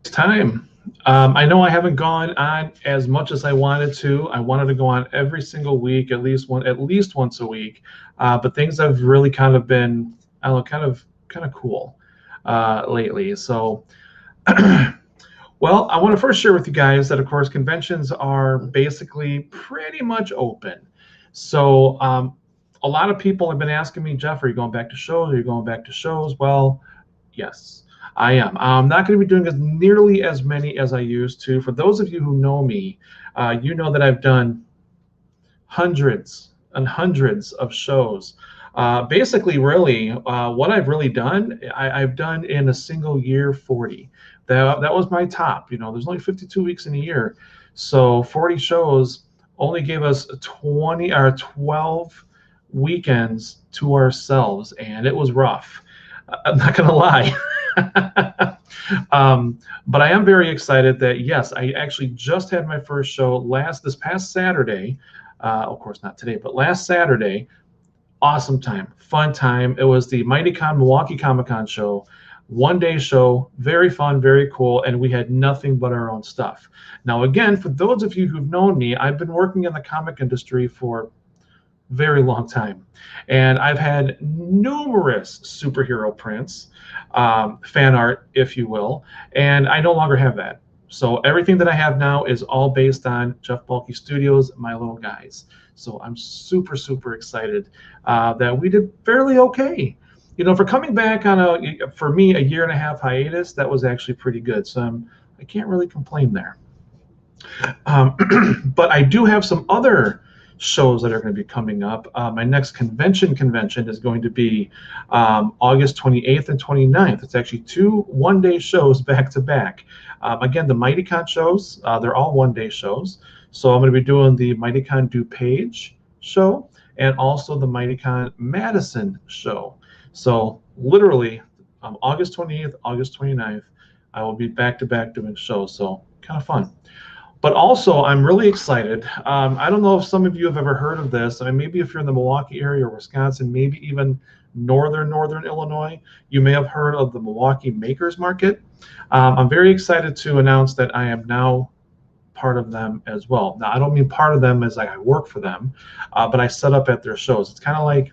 Time. I know I haven't gone on as much as I wanted to. I wanted to go on every single week, at least once a week. But things have really kind of been, I don't know, kind of cool lately. So, well, I want to first share with you guys that, of course, conventions are basically pretty much open. So, a lot of people have been asking me, Jeff, are you going back to shows? Are you going back to shows? Well, yes, I am. I'm not going to be doing as nearly as many as I used to. For those of you who know me, you know that I've done hundreds and hundreds of shows. Basically, really, what I've really done, I've done in a single year 40. That was my top. You know, there's only 52 weeks in a year, so 40 shows only gave us 20 or 12 weekends to ourselves, and it was rough. I'm not gonna lie. But I am very excited that yes, I actually just had my first show this past Saturday. Of course, not today, but last Saturday. Awesome time, fun time. It was the MightyCon Milwaukee Comic Con show, 1 day show, very fun, very cool, and we had nothing but our own stuff. Now, again, for those of you who've known me, I've been working in the comic industry for very long time. And I've had numerous superhero prints, fan art, if you will, and I no longer have that. So everything that I have now is all based on Jeff Balke Studios, My Little Guys. So I'm super, super excited that we did fairly okay. You know, for coming back on for me, a year and a half hiatus, that was actually pretty good. So I can't really complain there. But I do have some other shows that are going to be coming up. My next convention is going to be August 28th and 29th. It's actually two 1 day shows back to back. Again, the MightyCon shows, they're all 1 day shows. So I'm going to be doing the MightyCon DuPage show and also the MightyCon Madison show. So literally August 28th, August 29th, I will be back to back doing shows. So kind of fun. But also, I'm really excited. I don't know if some of you have ever heard of this. I mean, maybe if you're in the Milwaukee area or Wisconsin, maybe even northern Illinois, you may have heard of the Milwaukee Makers Market. I'm very excited to announce that I am now part of them as well. Now, I don't mean part of them as like I work for them, but I set up at their shows. It's kind of like,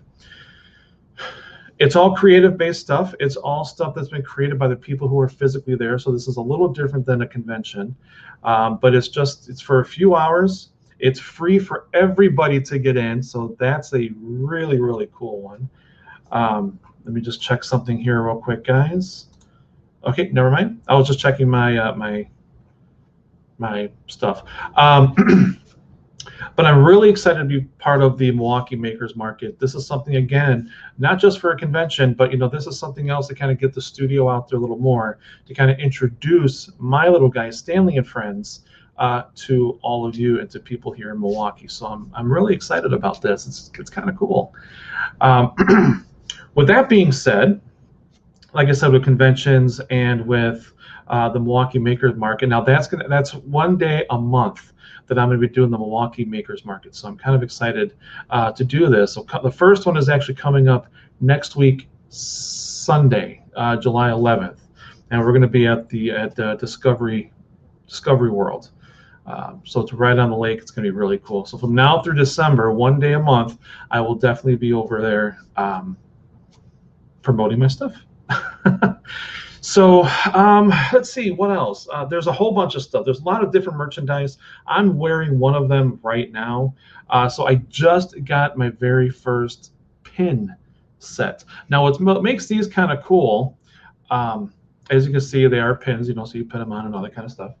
it's all creative based stuff. It's all stuff that's been created by the people who are physically there. So this is a little different than a convention, but it's for a few hours. It's free for everybody to get in. So that's a really, really cool one. Let me just check something here real quick, guys. Okay, never mind. I was just checking my my stuff. But I'm really excited to be part of the Milwaukee Makers Market. This is something, again, not just for a convention, but this is something else to kind of get the studio out there a little more, to kind of introduce My Little Guys, Stanley and Friends, to all of you and to people here in Milwaukee. So I'm really excited about this. It's kind of cool. With that being said, like I said, with conventions and with the Milwaukee Makers Market, now that's 1 day a month that I'm going to be doing the Milwaukee Makers Market. So I'm kind of excited to do this. So the first one is actually coming up next week, Sunday, July 11th, and we're going to be at the Discovery World. So it's right on the lake. It's going to be really cool. So from now through December, 1 day a month, I will definitely be over there promoting my stuff. So let's see what else. There's a whole bunch of stuff. There's a lot of different merchandise. I'm wearing one of them right now. So I just got my very first pin set. Now what makes these kind of cool, as you can see, they are pins, so you pin them on and all that kind of stuff.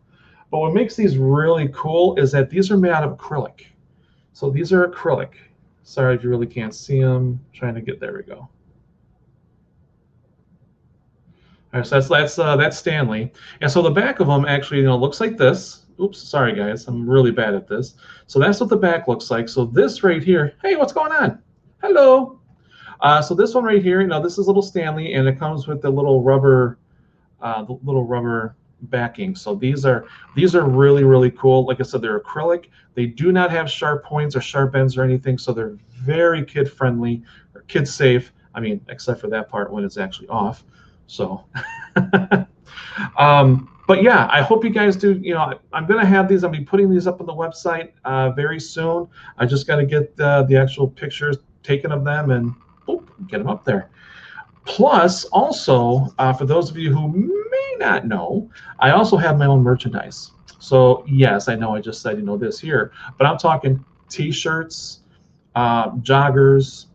But what makes these really cool is that these are made out of acrylic. So these are acrylic. Sorry if you really can't see them. Trying to get, there we go. All right, so that's Stanley, and so the back of them actually, looks like this. Oops, sorry guys, I'm really bad at this. So that's what the back looks like. So this right here, hey, what's going on? Hello. So this one right here, this is little Stanley, and it comes with the little rubber backing. So these are really, really cool. Like I said, they're acrylic. They do not have sharp points or sharp ends or anything, so they're very kid friendly or kid safe. I mean, except for that part when it's actually off. So, But yeah, I hope you guys do. I'm going to have these. I'll be putting these up on the website very soon. I just got to get the actual pictures taken of them and boop, get them up there. Plus, also, for those of you who may not know, I also have my own merchandise. So yes, I know I just said this here, but I'm talking T-shirts, joggers,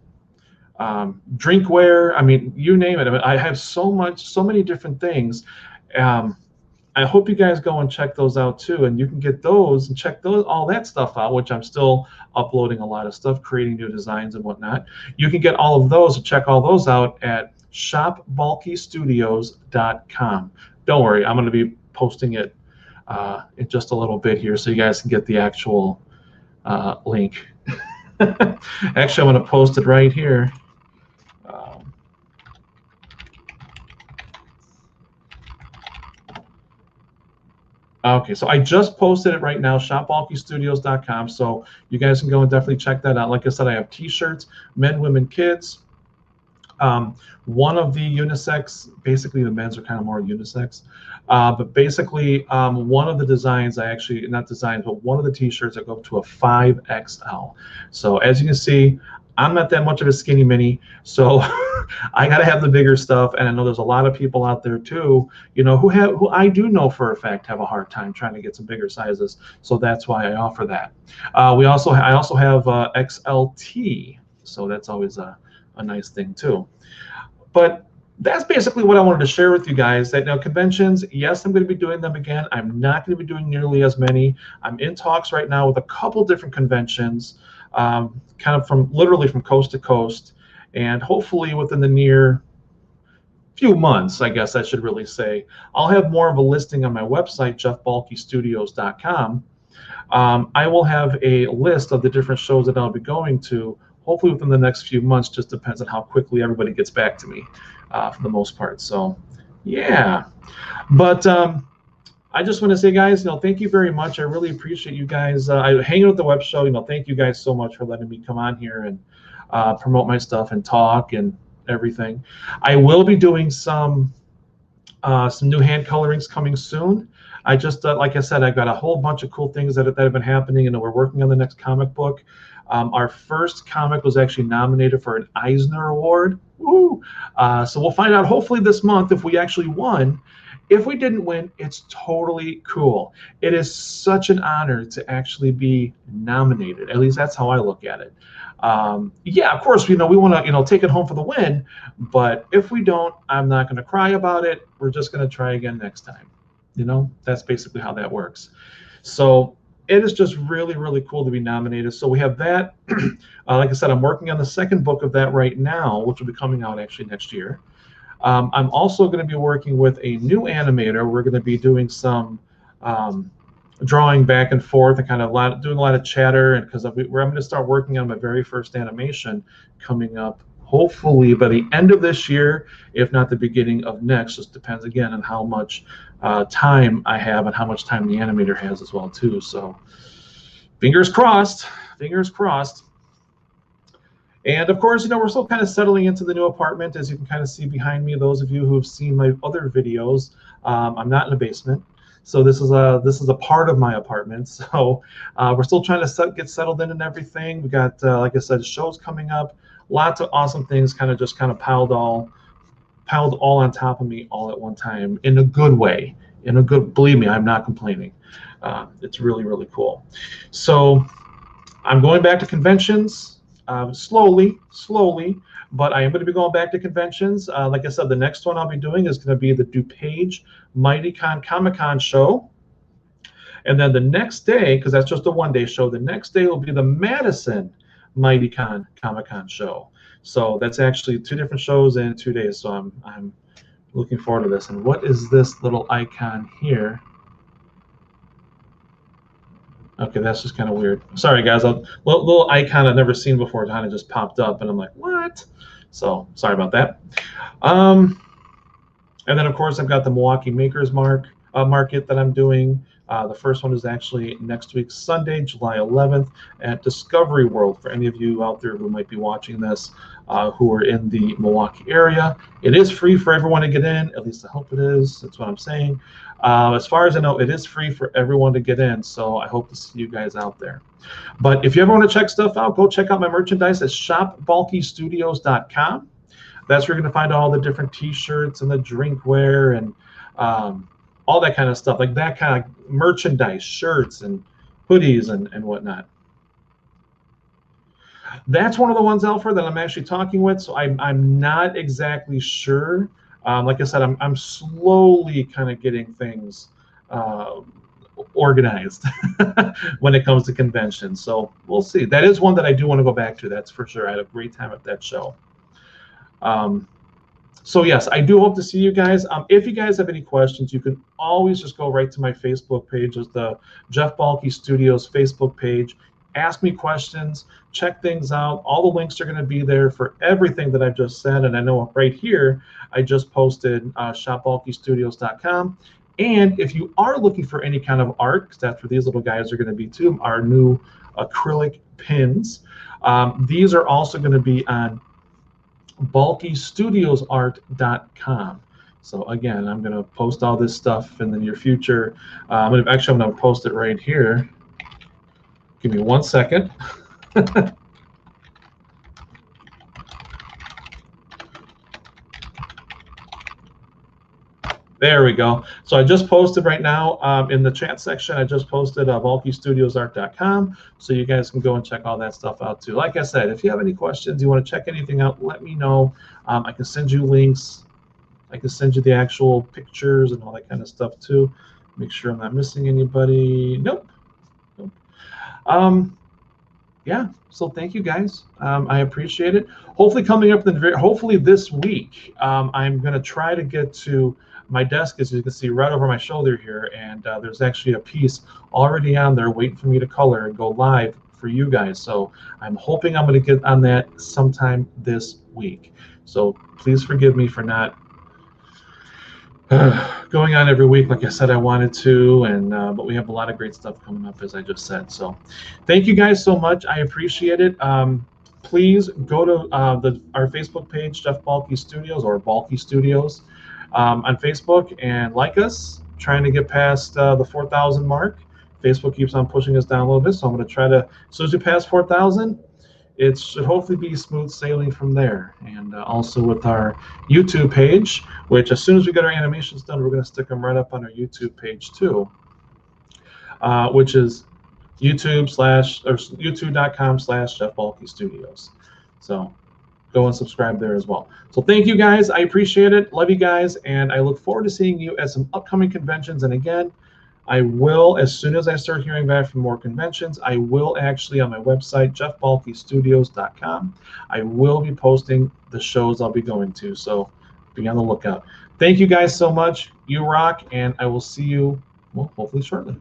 drinkware. I mean, you name it. I have so many different things. I hope you guys go and check those out too, and you can get those and check all that stuff out, which I'm still uploading a lot of stuff, creating new designs and whatnot. You can get all of those and check all those out at shopbalkystudios.com. Don't worry, I'm going to be posting it in just a little bit here so you guys can get the actual link. Actually, I'm going to post it right here. Okay, so I just posted it right now, shopbalkystudios.com. So you guys can go and definitely check that out. Like I said, I have T-shirts, men, women, kids. One of the unisex, basically the men's are kind of more unisex, but basically one of the designs not designs, but one of the T-shirts I go up to a 5XL. So as you can see, I'm not that much of a skinny mini, so I got to have the bigger stuff. And I know there's a lot of people out there too, who I do know for a fact have a hard time trying to get some bigger sizes. So that's why I offer that. I also have XLT, so that's always a nice thing too. But that's basically what I wanted to share with you guys. That now conventions, yes, I'm going to be doing them again. I'm not going to be doing nearly as many. I'm in talks right now with a couple different conventions. Kind of literally from coast to coast, and hopefully within the near few months, I guess I should really say, I'll have more of a listing on my website, jeffbalkystudios.com. I will have a list of the different shows that I'll be going to, hopefully within the next few months. Just depends on how quickly everybody gets back to me for the most part. So yeah, but I just want to say, guys, thank you very much. I really appreciate you guys hanging with the web show. Thank you guys so much for letting me come on here and promote my stuff and talk and everything. I will be doing some new hand colorings coming soon. I just, like I said, I've got a whole bunch of cool things that have been happening, and we're working on the next comic book. Our first comic was actually nominated for an Eisner Award. Woo! So we'll find out hopefully this month if we actually won. If we didn't win, it's totally cool. It is such an honor to actually be nominated. At least that's how I look at it. Yeah, of course, we want to, take it home for the win. But if we don't, I'm not going to cry about it. We're just going to try again next time. That's basically how that works. So it is just really, really cool to be nominated. So we have that. Like I said, I'm working on the second book of that right now, which will be coming out actually next year. I'm also going to be working with a new animator. We're going to be doing some drawing back and forth and kind of doing a lot of chatter, and because I'm going to start working on my very first animation coming up, hopefully by the end of this year, if not the beginning of next. Just depends again on how much time I have and how much time the animator has as well too. So fingers crossed, fingers crossed. And of course, we're still kind of settling into the new apartment, as you can kind of see behind me. Those of you who have seen my other videos, I'm not in a basement, so this is a part of my apartment. So we're still trying to get settled in and everything. We got, like I said, shows coming up, lots of awesome things, kind of piled all on top of me all at one time in a good way. Believe me, I'm not complaining. It's really, really cool. So I'm going back to conventions. Slowly, but I am going to be going back to conventions. Like I said, the next one I'll be doing is going to be the DuPage MightyCon Comic-Con show. And then the next day, because that's just a one-day show, the next day will be the Madison MightyCon Comic-Con show. So that's actually two different shows in 2 days. So I'm looking forward to this. And what is this little icon here? Okay, that's just kind of weird. Sorry, guys. A little icon I've never seen before kind of just popped up, and I'm like, what? So sorry about that. And then, of course, I've got the Milwaukee Makers Market that I'm doing. The first one is actually next week, Sunday, July 11th, at Discovery World. For any of you out there who might be watching this, who are in the Milwaukee area, it is free for everyone to get in. At least I hope it is. That's what I'm saying. As far as I know, it is free for everyone to get in, so I hope to see you guys out there. But if you ever want to check stuff out, go check out my merchandise at shopbulkystudios.com. That's where you're going to find all the different T-shirts and the drinkware and all that kind of stuff, like that kind of merchandise, shirts and hoodies and whatnot. That's one of the ones, Alfred, that I'm actually talking with, so I'm not exactly sure. Like I said, I'm slowly kind of getting things organized when it comes to conventions. So we'll see. That is one that I do want to go back to. That's for sure. I had a great time at that show. So yes, I do hope to see you guys. If you guys have any questions, you can always just go right to my Facebook page. It's the Jeff Balke Studios Facebook page. Ask me questions, check things out. All the links are going to be there for everything that I've just said. And I know right here, I just posted shopbulkystudios.com. And if you are looking for any kind of art, because that's where these little guys are going to be too, our new acrylic pins. These are also going to be on bulkystudiosart.com. So again, I'm going to post all this stuff in the near future. I'm going to post it right here. Give me 1 second. There we go. So I just posted right now in the chat section. I just posted bulkystudiosart.com, so you guys can go and check all that stuff out too. Like I said, if you have any questions, you want to check anything out, let me know. I can send you links. I can send you the actual pictures and all that kind of stuff too. Make sure I'm not missing anybody. Nope. Yeah, so thank you guys. I appreciate it. Hopefully coming up hopefully this week, I'm going to try to get to my desk, as you can see right over my shoulder here, and there's actually a piece already on there waiting for me to color and go live for you guys. So I'm hoping I'm going to get on that sometime this week. So please forgive me for not going on every week like I said I wanted to, and but we have a lot of great stuff coming up, as I just said. So thank you guys so much. I appreciate it. Please go to our Facebook page, Jeff Balke Studios, or Balke Studios, on Facebook, and like us. Trying to get past the 4,000 mark. Facebook keeps on pushing us down a little bit, so I'm going to try to, as soon as we pass 4,000, it should hopefully be smooth sailing from there. And also with our YouTube page, which as soon as we get our animations done, we're going to stick them right up on our YouTube page too, which is youtube.com/Jeff Balke Studios. So go and subscribe there as well. So thank you guys. I appreciate it. Love you guys. And I look forward to seeing you at some upcoming conventions. And again, I will, as soon as I start hearing back from more conventions, I will actually, on my website, jeffbalkystudios.com, I will be posting the shows I'll be going to. So be on the lookout. Thank you guys so much. You rock. And I will see you, well, hopefully shortly.